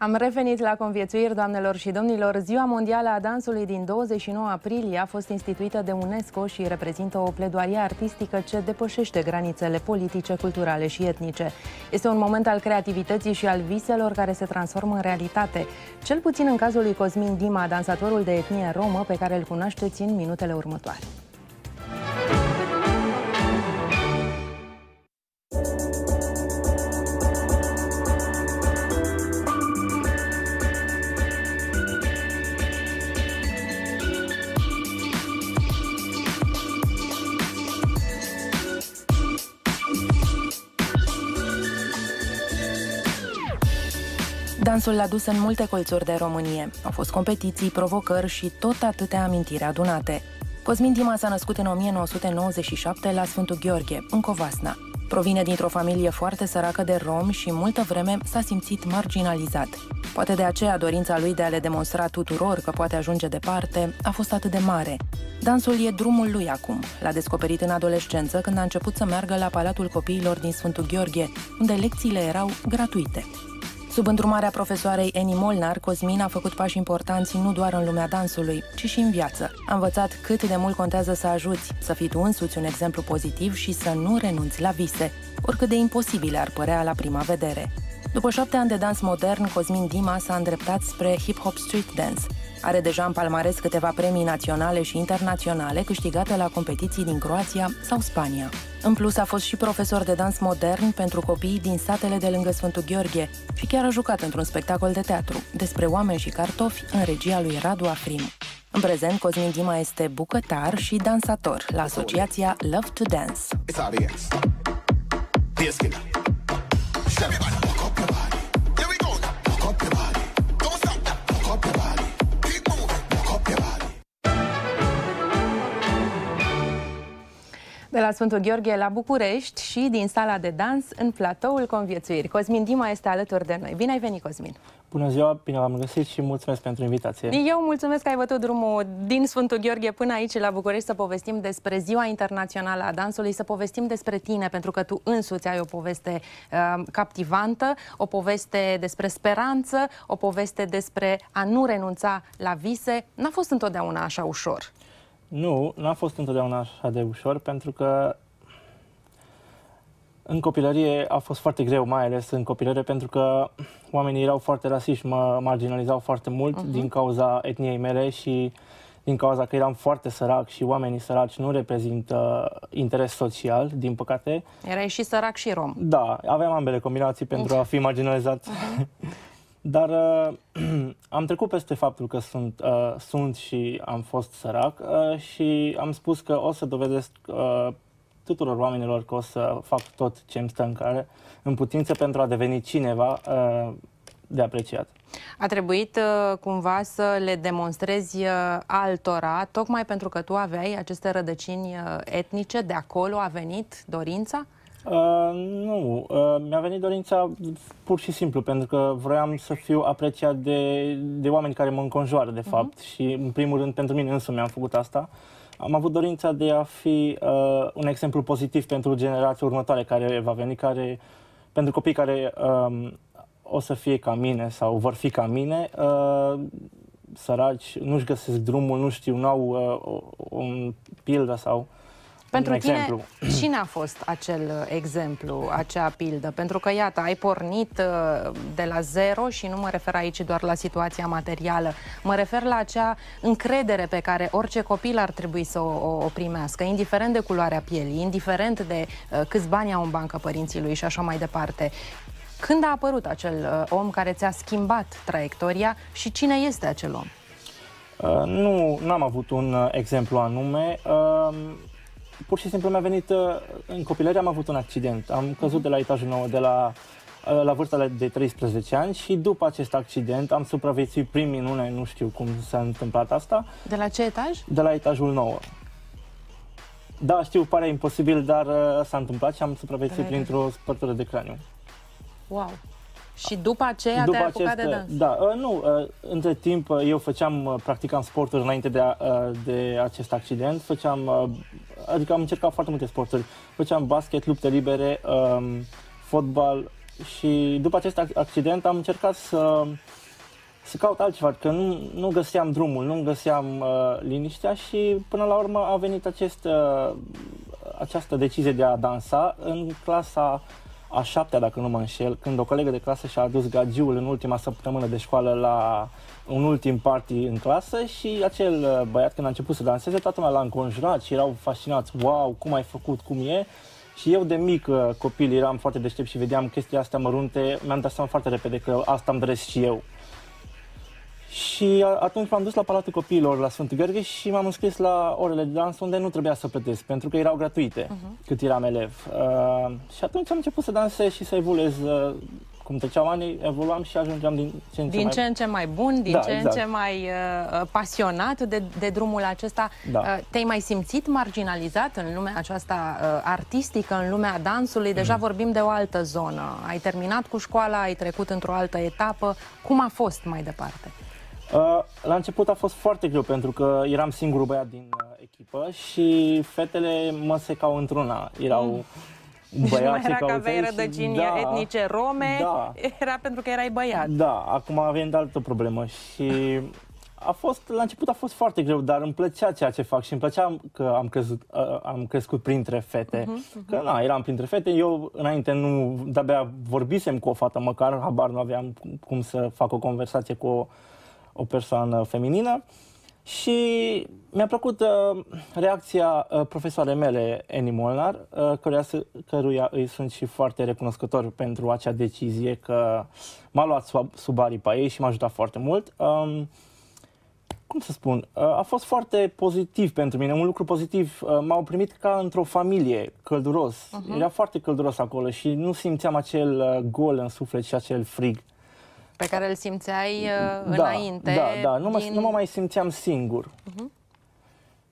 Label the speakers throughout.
Speaker 1: Am revenit la conviețuiri, doamnelor și domnilor. Ziua Mondială a Dansului din 29 aprilie a fost instituită de UNESCO și reprezintă o pledoarie artistică ce depășește granițele politice, culturale și etnice. Este un moment al creativității și al viselor care se transformă în realitate. Cel puțin în cazul lui Cosmin Dima, dansatorul de etnie romă, pe care îl cunoașteți în minutele următoare. Dansul l-a dus în multe colțuri de Românie. Au fost competiții, provocări și tot atâtea amintiri adunate. Cosmin Dima s-a născut în 1997 la Sfântul Gheorghe, în Covasna. Provine dintr-o familie foarte săracă de romi și multă vreme s-a simțit marginalizat. Poate de aceea dorința lui de a le demonstra tuturor că poate ajunge departe a fost atât de mare. Dansul e drumul lui acum. L-a descoperit în adolescență când a început să meargă la Palatul Copiilor din Sfântul Gheorghe, unde lecțiile erau gratuite. Sub îndrumarea profesoarei Eni Molnar, Cosmin a făcut pași importanți nu doar în lumea dansului, ci și în viață. A învățat cât de mult contează să ajuți, să fii tu însuți un exemplu pozitiv și să nu renunți la vise, oricât de imposibile ar părea la prima vedere. După 7 ani de dans modern, Cosmin Dima s-a îndreptat spre hip-hop street dance. Are deja în palmares câteva premii naționale și internaționale câștigate la competiții din Croația sau Spania. În plus, a fost și profesor de dans modern pentru copiii din satele de lângă Sfântul Gheorghe și chiar a jucat într-un spectacol de teatru despre oameni și cartofi în regia lui Radu Afrim. În prezent, Cosmin Dima este bucătar și dansator la asociația Love to Dance. De la Sfântul Gheorghe la București și din sala de dans în platoul Conviețuiri. Cosmin Dima este alături de noi. Bine ai venit, Cosmin!
Speaker 2: Bună ziua, bine v-am găsit și mulțumesc pentru invitație.
Speaker 1: Eu mulțumesc că ai bătut drumul din Sfântul Gheorghe până aici la București să povestim despre Ziua Internațională a Dansului, să povestim despre tine, pentru că tu însuți ai o poveste captivantă, o poveste despre speranță, o poveste despre a nu renunța la vise. N-a fost întotdeauna așa ușor.
Speaker 2: Nu, n-a fost întotdeauna așa de ușor, pentru că în copilărie a fost foarte greu, mai ales în copilărie, pentru că oamenii erau foarte rasiști, mă marginalizau foarte mult din cauza etniei mele și din cauza că eram foarte sărac și oamenii săraci nu reprezintă interes social, din păcate.
Speaker 1: Erai și sărac și rom.
Speaker 2: Da, aveam ambele combinații pentru a fi marginalizat. Dar am trecut peste faptul că sunt și am fost sărac și am spus că o să dovedesc tuturor oamenilor că o să fac tot ce îmi stă în putință pentru a deveni cineva de apreciat.
Speaker 1: A trebuit cumva să le demonstrezi altora, tocmai pentru că tu aveai aceste rădăcini etnice, de acolo a venit dorința?
Speaker 2: Nu, mi-a venit dorința pur și simplu, pentru că vroiam să fiu apreciat de oameni care mă înconjoară, de fapt. Și, în primul rând, pentru mine însumi am făcut asta. Am avut dorința de a fi un exemplu pozitiv pentru generația următoare care va veni, pentru copii care o să fie ca mine sau vor fi ca mine, săraci, nu-și găsesc drumul, nu știu, n-au un pildă sau...
Speaker 1: Pentru tine, cine a fost acel exemplu, acea pildă? Pentru că, iată, ai pornit de la zero și nu mă refer aici doar la situația materială. Mă refer la acea încredere pe care orice copil ar trebui să o primească, indiferent de culoarea pielii, indiferent de câți bani au în bancă părinții lui și așa mai departe. Când a apărut acel om care ți-a schimbat traiectoria și cine este acel om?
Speaker 2: N-am avut un exemplu anume. Pur și simplu mi-a venit, în copilărie am avut un accident. Am căzut de la etajul 9 la vârsta de 13 ani și după acest accident am supraviețuit prin minune, nu știu cum s-a întâmplat asta.
Speaker 1: De la ce etaj?
Speaker 2: De la etajul 9. Da, știu, pare imposibil, dar s-a întâmplat și am supraviețuit printr-o spărtură de craniu.
Speaker 1: Wow! Și după aceea te-ai apucat de dans?
Speaker 2: Da, nu, între timp eu practicam sporturi înainte de acest accident, adică am încercat foarte multe sporturi. Făceam basket, lupte libere, fotbal, Și după acest accident am încercat să caut altceva, că nu găseam drumul, nu găseam liniștea și până la urmă a venit această decizie de a dansa în clasa a 7-a, dacă nu mă înșel, când o colegă de clasă și-a adus gagiul în ultima săptămână de școală la un ultim party în clasă și acel băiat, când a început să danseze, toată lumea l-a înconjurat și erau fascinați. Wow, cum ai făcut, cum e? Și eu de mic copil eram foarte deștept și vedeam chestii astea mărunte, mi-am dat seama foarte repede că asta îmi doresc și eu. Și atunci m-am dus la Palatul Copiilor la Sfântul Gheorghe și m-am înscris la orele de dans unde nu trebuia să plătesc, pentru că erau gratuite cât eram elev. Și atunci am început să dansez și să evoluez. Cum treceau ani, evoluam și ajungeam din ce în ce mai
Speaker 1: bun, din ce în ce mai pasionat de drumul acesta.
Speaker 2: Da.
Speaker 1: Te-ai mai simțit marginalizat în lumea aceasta artistică, în lumea dansului? Deja vorbim de o altă zonă. Ai terminat cu școala, ai trecut într-o altă etapă. Cum a fost mai departe?
Speaker 2: La început a fost foarte greu pentru că eram singurul băiat din echipă și fetele mă secau într-una. Erau băiați
Speaker 1: nu era că aveai rădăcini etnice rome, era pentru că erai băiat.
Speaker 2: Da, acum a venit altă problemă și la început a fost foarte greu, dar îmi plăcea ceea ce fac și îmi plăcea că am crescut printre fete. Că eram printre fete, eu înainte de-abia vorbisem cu o fată, măcar habar nu aveam cum să fac o conversație cu o persoană feminină. Și mi-a plăcut reacția profesoarei mele, Annie Molnar, căruia îi sunt și foarte recunoscător pentru acea decizie, că m-a luat sub aripa ei și m-a ajutat foarte mult. Cum să spun, a fost foarte pozitiv pentru mine, un lucru pozitiv. M-au primit ca într-o familie, călduros. Era foarte călduros acolo și nu simțeam acel gol în suflet și acel frig
Speaker 1: pe care îl simțeai înainte.
Speaker 2: Da, nu mă mai simțeam singur.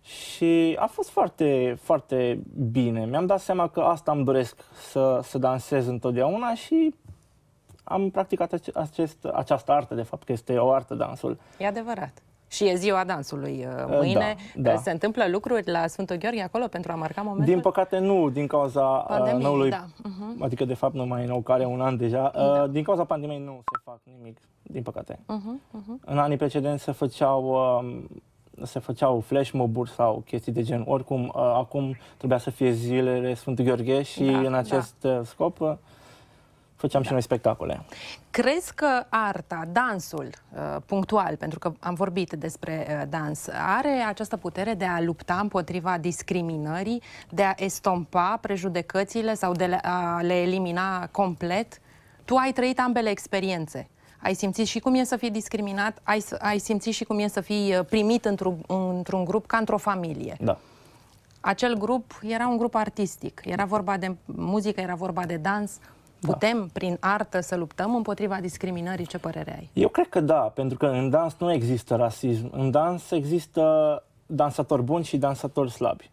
Speaker 2: Și a fost foarte, foarte bine. Mi-am dat seama că asta îmi doresc, să dansez întotdeauna și am practicat această artă, de fapt, că este o artă, dansul.
Speaker 1: E adevărat. Și e ziua dansului mâine. Se întâmplă lucruri la Sfântul Gheorghe acolo pentru a marca momentul?
Speaker 2: Din păcate nu, din cauza noului, adică de fapt nu mai e nou, care un an deja. Din cauza pandemiei nu se fac nimic, din păcate. În anii precedenți se făceau flash mob-uri sau chestii de gen. Oricum, acum trebuia să fie zilele Sfântul Gheorghe și în acest scop făceam și noi spectacole.
Speaker 1: Crezi că arta, dansul, punctual, pentru că am vorbit despre dans, are această putere de a lupta împotriva discriminării, de a estompa prejudecățile sau de a le elimina complet? Tu ai trăit ambele experiențe. Ai simțit și cum e să fii discriminat, ai simțit și cum e să fii primit într-un grup ca într-o familie.
Speaker 2: Da.
Speaker 1: Acel grup era un grup artistic, era vorba de muzică, era vorba de dans. Putem, prin artă, să luptăm împotriva discriminării? Ce părere ai?
Speaker 2: Eu cred că da, pentru că în dans nu există rasism. În dans există dansatori buni și dansatori slabi.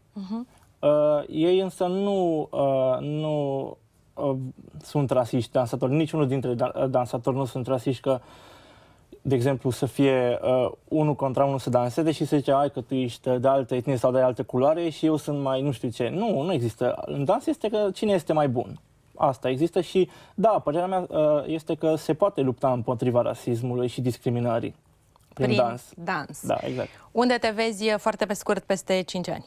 Speaker 2: Ei însă nu sunt rasiști dansatori. Niciunul dintre dansatori nu sunt rasiști, că, de exemplu, să fie unul contra unul să danseze și să zice, hai că tu ești de altă etnie sau de altă culoare și eu sunt mai nu știu ce. Nu există. În dans este că cine este mai bun. Asta există și, da, părerea mea este că se poate lupta împotriva rasismului și discriminării prin dans. Da, exact.
Speaker 1: Unde te vezi foarte pe scurt peste 5 ani?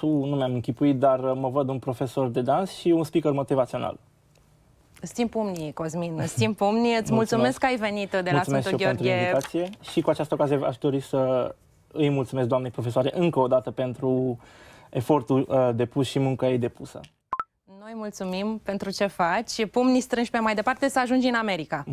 Speaker 2: Nu mi-am închipuit, dar mă văd un profesor de dans și un speaker motivațional.
Speaker 1: Îți țin pumnii, Cosmin, îți țin pumnii. Îți mulțumesc că ai venit de la Sfântul Gheorghe.
Speaker 2: Și cu această ocazie aș dori să îi mulțumesc doamnei profesoare încă o dată pentru efortul depus și munca ei depusă.
Speaker 1: Noi mulțumim pentru ce faci. Pumnii strânși pe mai departe să ajungi în America.